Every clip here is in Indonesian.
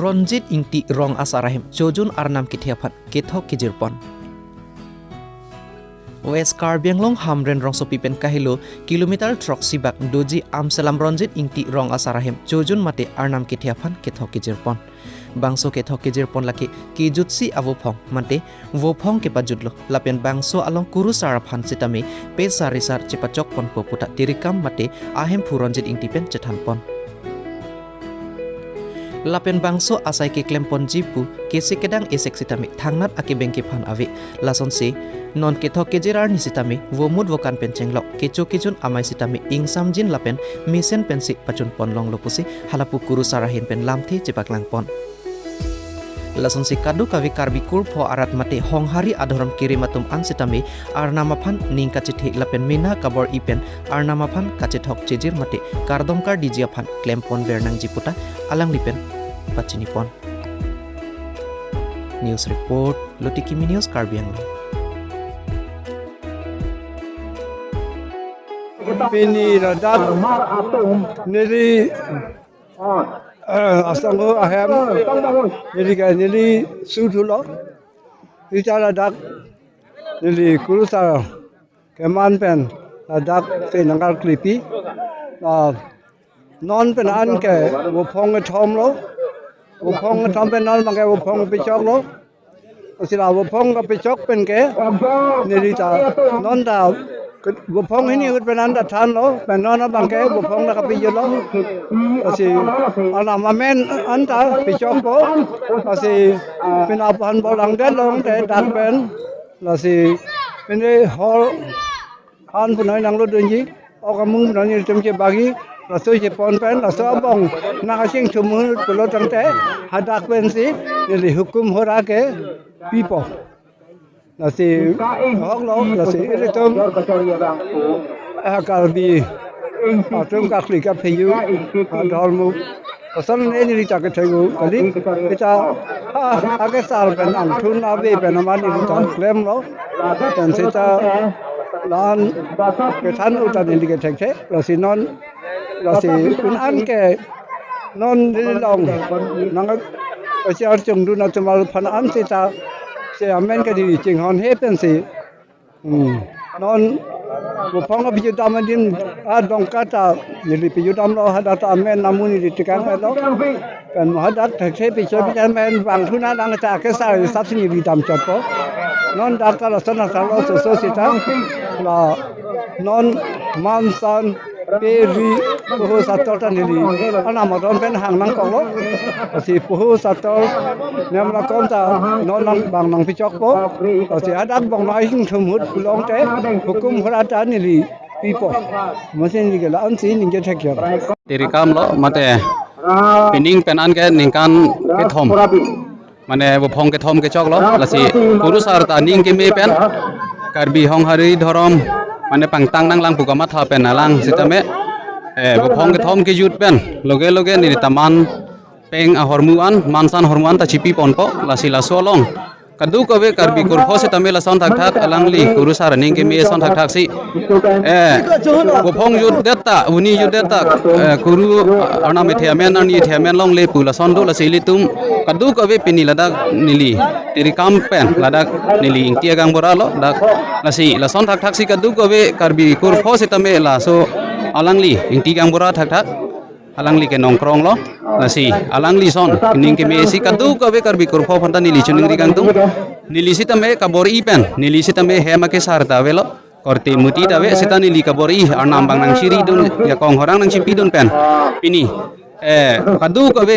Ronjit ingti rong asarahem jojun arnam kithiaphat kethok kijirpon West Karbi Anglong hamren rong sopipen kahilo kilometer trok sibak doji amselam ronjit ingti rong asarahem jojun mate arnam kithiaphan kethok kijirpon bangso kethok kijirpon laki kijutsi avopong mate vopong ke pajudlo lapen bangso along kuru saraphan sitame pe sarisar cipacok pon poputa tirikam mate ahem puronjit ingti pen cethanpon Lapen bangso asai ke klempon jipu kesi kedang esek sitame thangnat ake bengke phan ave lason se non kethok kejirar ni sitame vomud vokan pencenglok kecho kejun amai sitame ingsam jin lapen misen pensi pacun pon long lopusi halapu kuru sarahin pen lamthe cepaklang pon lason se kadu kavi karbi kur pho arat mate honghari adhoram kirimatum an sitame arnama phan ningka chithi lapen mina kabor ipen arnama phan kachethok chejir mate kardongkar dijia phan klempon bernang jiputa alang lipen pachini pon News Report Lotikimi News Karbi Anglong Pini radak nili asango ahem nili sudulo bicara radak nili kurusa keman pen radak senangkal klipi non pen an ke wopong thom lo wopong thom pen non mangai wopong pichok lo sila wopong ka pichok pen ke nili ta non ta wopong ini ut pen anda than lo pen non bangke wopong na ka piyo lo kasi ala mamen anta pichok po kasi pinapan bolang de long de dak pen lasi pene hol han punai nang lo dunji okamung punai temche bagi Rasul Jepun pen, rasul abang nak asing cuma pulau tangte hadak pen si jadi hukum hora ke pipo. Nasi hok lo nasi itu kalbi atum kakli kapiyu dalmu. Asal ni cerita ketemu kali kita agak sal pen angtun abe pen aman ini tak klaim lo dan kita lan ketan utan ini ketemu rasi non Lasi an ke non long nang asiar chung du na tumal phan an sita se amen ke di ching hon he pen si non bo phong bi dam din a dong kata ni pi dam lo hada ta amen namun ni tikang lo kan hadat the pi che bi amen wang thuna dang ta ke sa sap sini bi dam chot po non da ka lo sana sa lo so sita la non mansan Peri puhu sator tan ini, anak motor pen hang nang kong lo, si puhu sator nem la kom ta non nang bang nang picok po, si adak bang naik semut pulang teh, hukum kerajaan ini pipo, masih ni kalau ansi ni jadi kaya. Tirikam lo mate pining penan ke ningkan ke thom, mane wopong ke thom ke chok lo, lasi urus arta ning ke me pen, karbi hong hari dhorom. Mane pangtang nang lang bukamat hapen nalang sitame bopong ke thom ke jut pen loge ni taman peng a hormuan mansan hormuan ta chipi ponpo lasi lasolong kadu kowe karbi kurho sitame lason thak thak alangli kurusar ning ke me son thak thak si bopong jut deta uni jut deta kuru ana me theamen ani theamen long le pula son do lasi litum kadu kowe pini ladak nili tirikam pen ladak nili ingtia gang boralo dak lasi lason thak thak si kadu kowe karbi kurho sitame laso alangli ingti gang bora thak thak alangli ke nongkrong lo nasi alangli son ning ke me si kadu kowe karbi kurho phanta nili chuning ri gang tung nili sitame kabor ipen nili sitame hema ke sarta velo korte muti tawe sita nili kabor i arnam bang nang siri dun ya kong horang nang simpi dun pen pini kadu kowe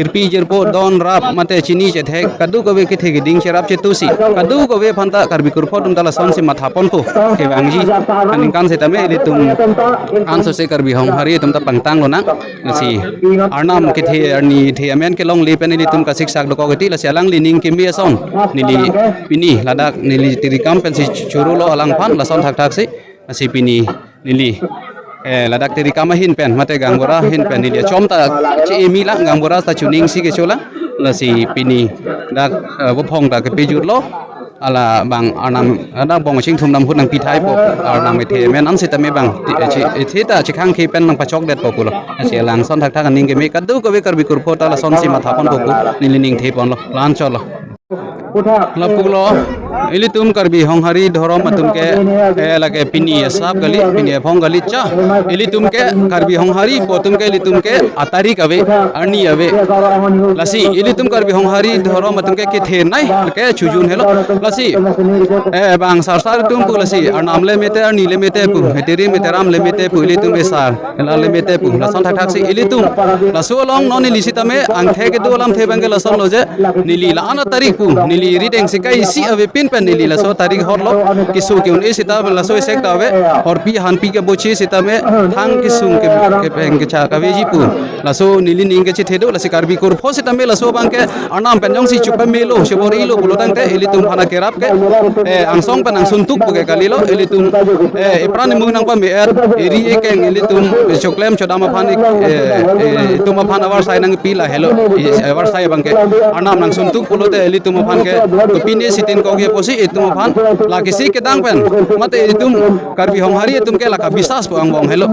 irpi jerpo don rap mate chini che the kadu kowe ke the ding cherap che tusi kadu kowe phanta karbi kurpho tum dala son se matha pon pu ke bangji aning kan se tame le tum an so se karbi hong hari tum ta pangtang lo na nasi arnam ke the arni the amen ke long le pen ni tum ka sik sak lo ko ti la selang lining ke mi son nili pini ladak nili tirikam pen si churu lo alang phan la son thak thak si nasi pini nili ladak teri kama hin pen mate gangbora hin pen ni dia chomta che emi la gangbora ta chuning si ke chola la si pini dak bopong da ke pejur lo ala bang anam ada bong sing thum nam hut nang pi thai po nang me the men an sita me bang thi ta chikhang khi pen nang pachok det po kulo ase lang son thak thak ning ge me kadu ko be kar bi kur po ta la son si ma tha pon po ku ning ning the pon lo lan cholo la pulo ili tum karbi hong hari dhorom matum ke lage pini sab gali pini phong gali cha ili tum ke karbi hong hari po tum ke ili tum ke atari kave arni ave lasi ili tum karbi hong hari dhorom matum ke the nai ke chujun helo lasi bang sar sar tum pu lasi arnam le mete arni le mete pu heteri mete ram le mete pu ili tum be sar la le mete pu la son thak thak si ili tum la so long non ili sitame ang the ke do lam the bang ke la son lo je nili la ana tarik pu nili rideng sikai si ave pin pen nili la so tarik hot lo kisu ke un sita la so sek ta ave और पी हान पी के बोची सीता में थांग की सुंग के पेंग के चा कवेजी पु लसो नीली निंग के चिथेदो लसी कारबी कोर फो सीता में लसो बांग के अनाम पेंजोंग सी चुप में लो शेबोर इलो बुलो तंग एली तुम खाना केराप के आंसोंग पे नंग सुनतुक के काली लो एली तुम एप्रान मुंग नंग पा में एरी के एली तुम चोक्लेम चोदाम फान तुम फान अवर साइ नंग पीला हेलो अवर साइ बांग के अनाम नंग सुनतुक बुलो ते एली तुम फान के पिने सितिन को के पोसी तुम फान लाकिसी के दांग पेन मते तुम karbi hong hari tum ke laka bisas po ang bong hello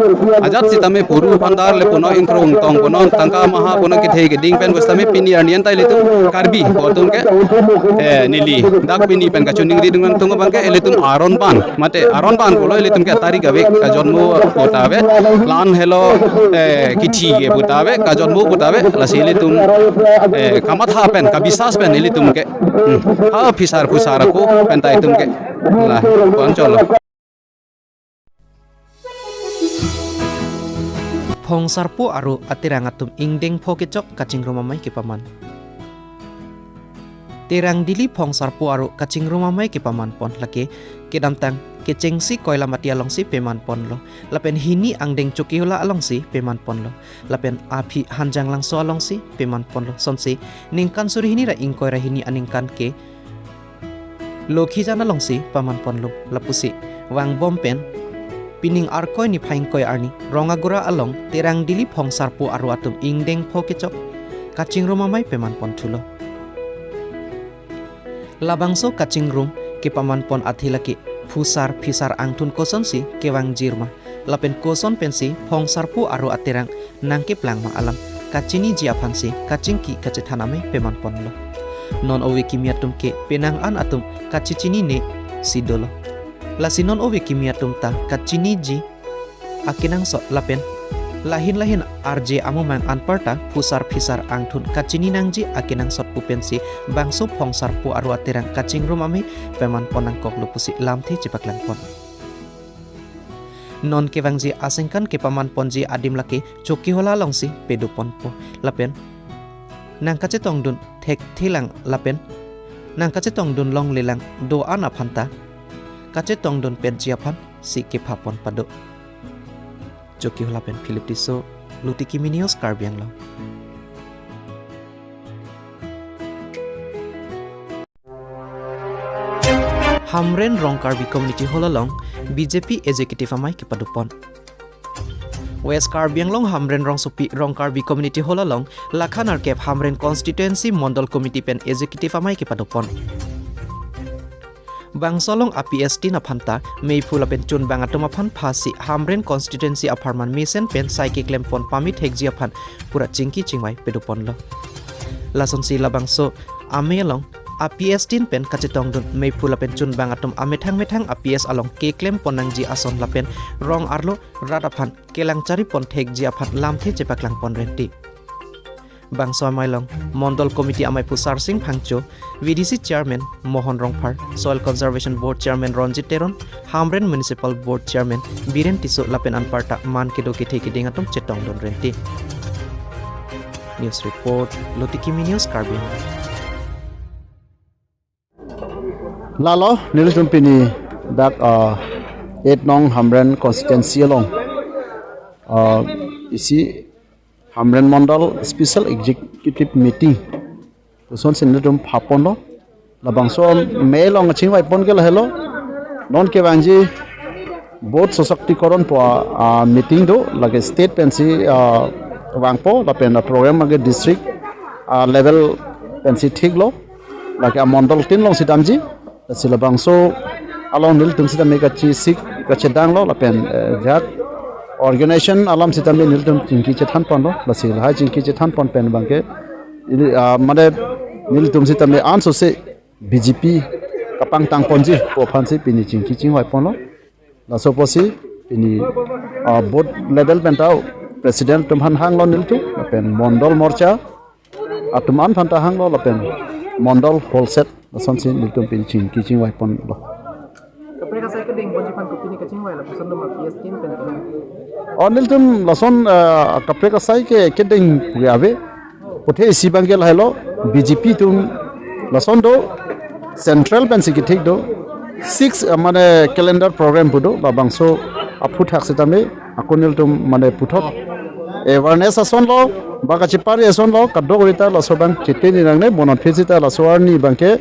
ajat si tame puru pandar le puno inkrong tong puno tangka maha puno ke thei ke ding pen bus tame pini arnian tai le tum karbi po tum ke nili dak pini pen ka chuning ri dung tung bang ke ele tum aron pan mate aron pan ko ele tum ke tari gabe ka jonmo potave lan hello kithi ke potave ka jonmo potave la si ele tum kamatha pen ka bisas pen ele tum ke ha fisar pusar ko pen tai tum ke la pon cholo phong sarpo aru atirang atum ingdeng phokechok kaching romamai ke paman terang dili phong sarpo aru kaching romamai ke paman pon lake kedam tang ke chengsi koila mati along si peman pon lo lapen hini angdeng choki hola along si peman pon lo lapen api hanjang lang so along si peman pon lo sonsi ningkan suri hini ra ingkoi ra hini aningkan ke lokhi jana long si paman pon lo lapusi wang bompen pining arkoi ni phaing koi arni rongagura along terang dili phong sarpo aru atum ingdeng phokechok kaching room amai peman pon thulo labangso kaching room ke paman pon athilaki phusar fisar angthun koson si kewang jirma lapen koson pensi phong sarpo aru aterang nangke plangma alam kachini jiapan si kaching ki kachethaname peman pon lo non owe kimiatum ke penang an atum kachichini ne sidolo lasinon owe kimia tumta kachini ji akinang so lapen lahin RJ amomang anparta pusar fisar angthun kachini nangji akinang sot pupensi bangso phongsar pu aru aterang kaching room ame peman ponang kok lupusi lamthi chipaklang pon non kewangji asengkan ke paman ponji adim laki choki hola longsi pedu pon po lapen nang kache tongdun thek thilang lapen nang kache tongdun long lelang do ana phanta kache tongdon pen jiapan si ke phapon pado joki hola pen philip tiso lutiki minios karbiang lo hamren rong karbi community holalong BJP executive amai ke padupon West Karbiang long hamren rong supi rong karbi community holalong lakhanar kep hamren constituency mondol committee pen executive amai ke padupon Bangsolong APST na phanta mei phula pen chun banga toma phan phasi hamren constituency apartment mission pen saiki klempon pamit hekjia phan pura chingki chingwai pedupon lo lason si labangso amelong APST pen kachetong dun mei phula pen chun banga tom amethang APS along ke klem ponangji ason lapen rong arlo rada phan kelang chari pon hekjia phan lamthe chepaklang pon renti Bangso Mailong, Mondol Committee Amai Pusar Singh Phangcho, VDC Chairman Mohan Rongphar, Soil Conservation Board Chairman Ronjit Teron, Hamren Municipal Board Chairman Biren Tiso Lapen Anparta Man Kedo Ke Theki Dingatom Chetong Don Renti. News Report Lotikimi News Karbiang. Lalo Nilsum Pini dak 8 nong Hamren constituency along. Isi Hamren Mondal Special Executive Meeting Kuson Sinadum Papono Labangso mail on chingwai pon ke hello non ke banji both sosakti koron po meeting do like state pensi wangpo la pen program age district level pensi thik lo like a mondal tin long sidamji sila bangso along nil tum sita meka chi sik ka chedang lo la pen jat organization alam sita me nil tum chingki che than pon lo la sila hai chingki che than pon pen bangke mane nil tum sita me an so se BJP kapang tang ponji po phan se pini chingki ching wai pon lo la so posi pini board level pen tau president tum han hang lo nil tu la pen mondol morcha atuman phan ta hang lo la pen mondol holset la son sin nil tum pini chingki ching wai pon lo Kapre saya keding bonji pan kopini kacing wai la pusan doma PS team pen kena. Onil tum lason kapre ka sai ke keding ave pothe si bangel hello BJP tum lason do central pen sikithik do 6 mane calendar program budo ba bangso aphu thak sitame akonil tum mane puthot awareness ason lo ba ka chipari ason lo kaddo gorita laso bang chiteni nangne bonot phesita lasoarni bangke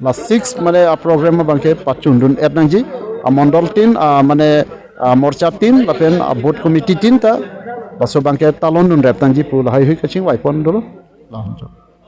la 6 mane a program bangke pachundun etnangji a mondol tin mane morcha tin lapen board committee tin ta baso bangke talon nun reptangji pul hai hui kaching waipon dolo